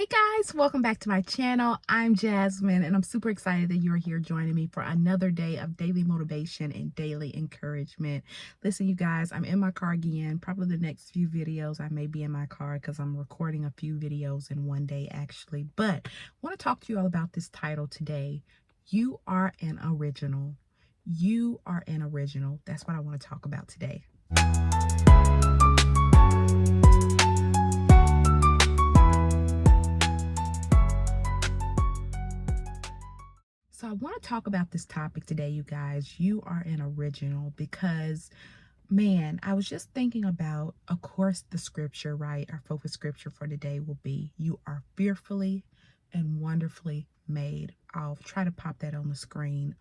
Hey guys, welcome back to my channel. I'm Jasmine and I'm super excited that you're here joining me for another day of daily motivation and daily encouragement. Listen, you guys, I'm in my car again. Probably the next few videos I may be in my car because I'm recording a few videos in one day actually. But I want to talk to you all about this title today. You are an original. You are an original. That's what I want to talk about today. So I want to talk about this topic today, you guys. You are an original because, man, I was just thinking about, of course, the scripture, right? Our focus scripture for today will be, you are fearfully and wonderfully made. I'll try to pop that on the screen,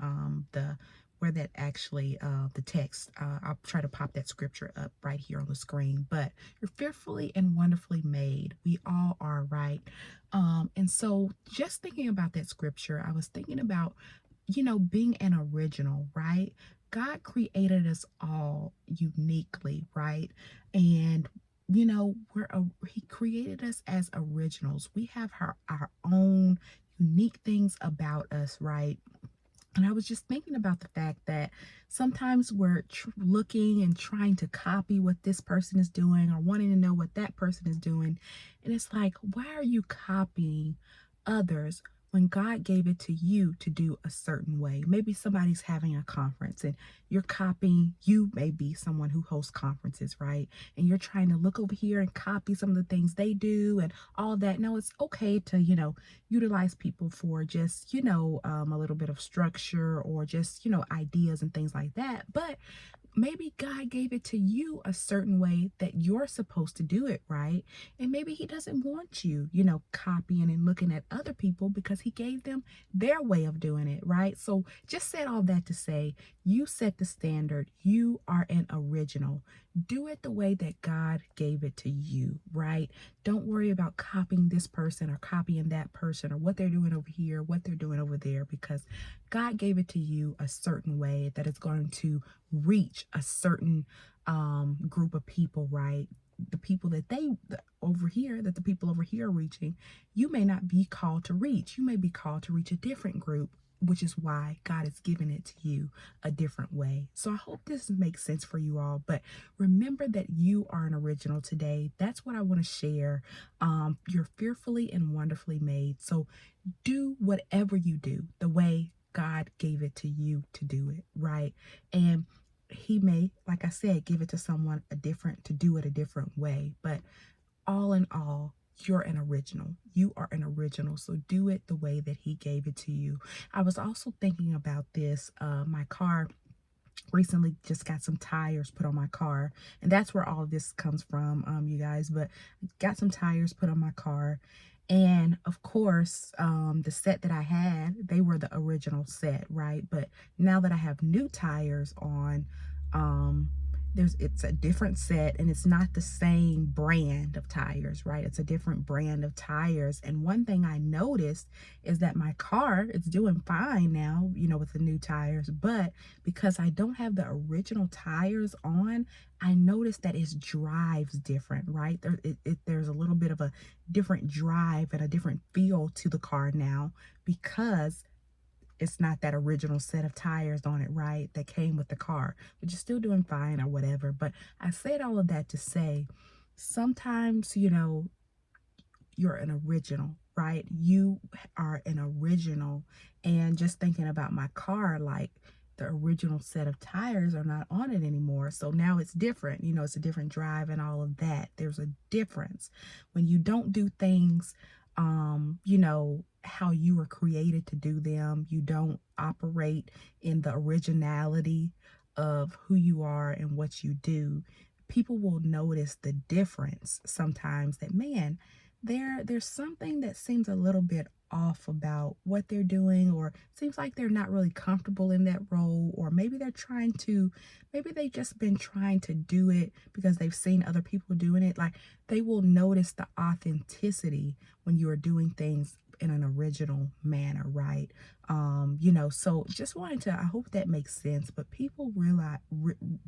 where that actually, the text, I'll try to pop that scripture up right here on the screen. But you're fearfully and wonderfully made. We all are, right? And so just thinking about that scripture, I was thinking about, being an original, right? God created us all uniquely, right? And he created us as originals. We have our own unique things about us, right? And I was just thinking about the fact that sometimes we're looking and trying to copy what this person is doing or wanting to know what that person is doing. And it's like, why are you copying others when God gave it to you to do a certain way? Maybe somebody's having a conference and you're copying, you may be someone who hosts conferences, right? And you're trying to look over here and copy some of the things they do and all that. No, it's okay to, utilize people for just, a little bit of structure or just, ideas and things like that. But maybe God gave it to you a certain way that you're supposed to do it, right? And maybe he doesn't want you, copying and looking at other people because he gave them their way of doing it, right? So just said all that to say, you set the standard. You are an original. Do it the way that God gave it to you, right? Don't worry about copying this person or copying that person or what they're doing over here, what they're doing over there, because God gave it to you a certain way that is going to reach a certain group of people, right? The people that the people over here are reaching, you may not be called to reach. You may be called to reach a different group, which is why God has given it to you a different way. So I hope this makes sense for you all. But remember that you are an original today. That's what I want to share. You're fearfully and wonderfully made. So do whatever you do the way God gave it to you to do it, right? And he may, like I said, give it to someone to do it a different way. But all in all, you're an original. You are an original. So do it the way that he gave it to you. I was also thinking about this. My car recently just got some tires put on my car, and that's where all of this comes from, you guys. But got some tires put on my car, and of course, the set that I had, they were the original set, right? But now that I have new tires on, um it's a different set, and it's not the same brand of tires, right? It's a different brand of tires. And one thing I noticed is that my car, it's doing fine now, with the new tires, but because I don't have the original tires on, I noticed that it drives different, right? There's a little bit of a different drive and a different feel to the car now because it's not that original set of tires on it, right? That came with the car, but you're still doing fine or whatever. But I said all of that to say, sometimes, you're an original, right? You are an original. And just thinking about my car, like the original set of tires are not on it anymore. So now it's different, it's a different drive and all of that. There's a difference when you don't do things, how you were created to do them. You don't operate in the originality of who you are and what you do. People will notice the difference sometimes, that, man, there's something that seems a little bit off about what they're doing, or seems like they're not really comfortable in that role, or maybe they've just been trying to do it because they've seen other people doing it. Like, they will notice the authenticity when you are doing things in an original manner, right? So just wanted to, I hope that makes sense, but people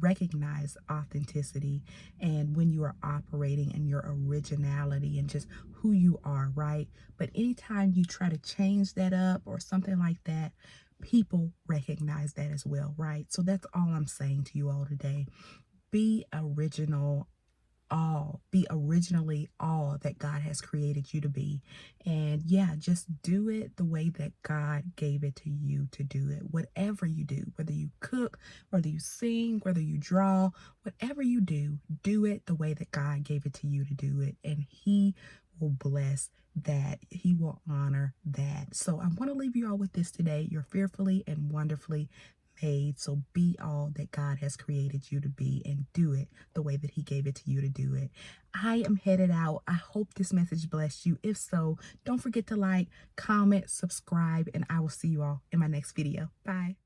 recognize authenticity and when you are operating in your originality and just who you are, right? But anytime you try to change that up or something like that, people recognize that as well, right? So that's all I'm saying to you all today. Be original, be originally all that God has created you to be. And yeah, just do it the way that God gave it to you to do it. Whatever you do, whether you cook, whether you sing, whether you draw, whatever you do it the way that God gave it to you to do it. And He will bless that. He will honor that. So I want to leave you all with this today. You're fearfully and wonderfully made. So be all that God has created you to be and do it the way that He gave it to you to do it. I am headed out. I hope this message blessed you. If so, don't forget to like, comment, subscribe, and I will see you all in my next video. Bye.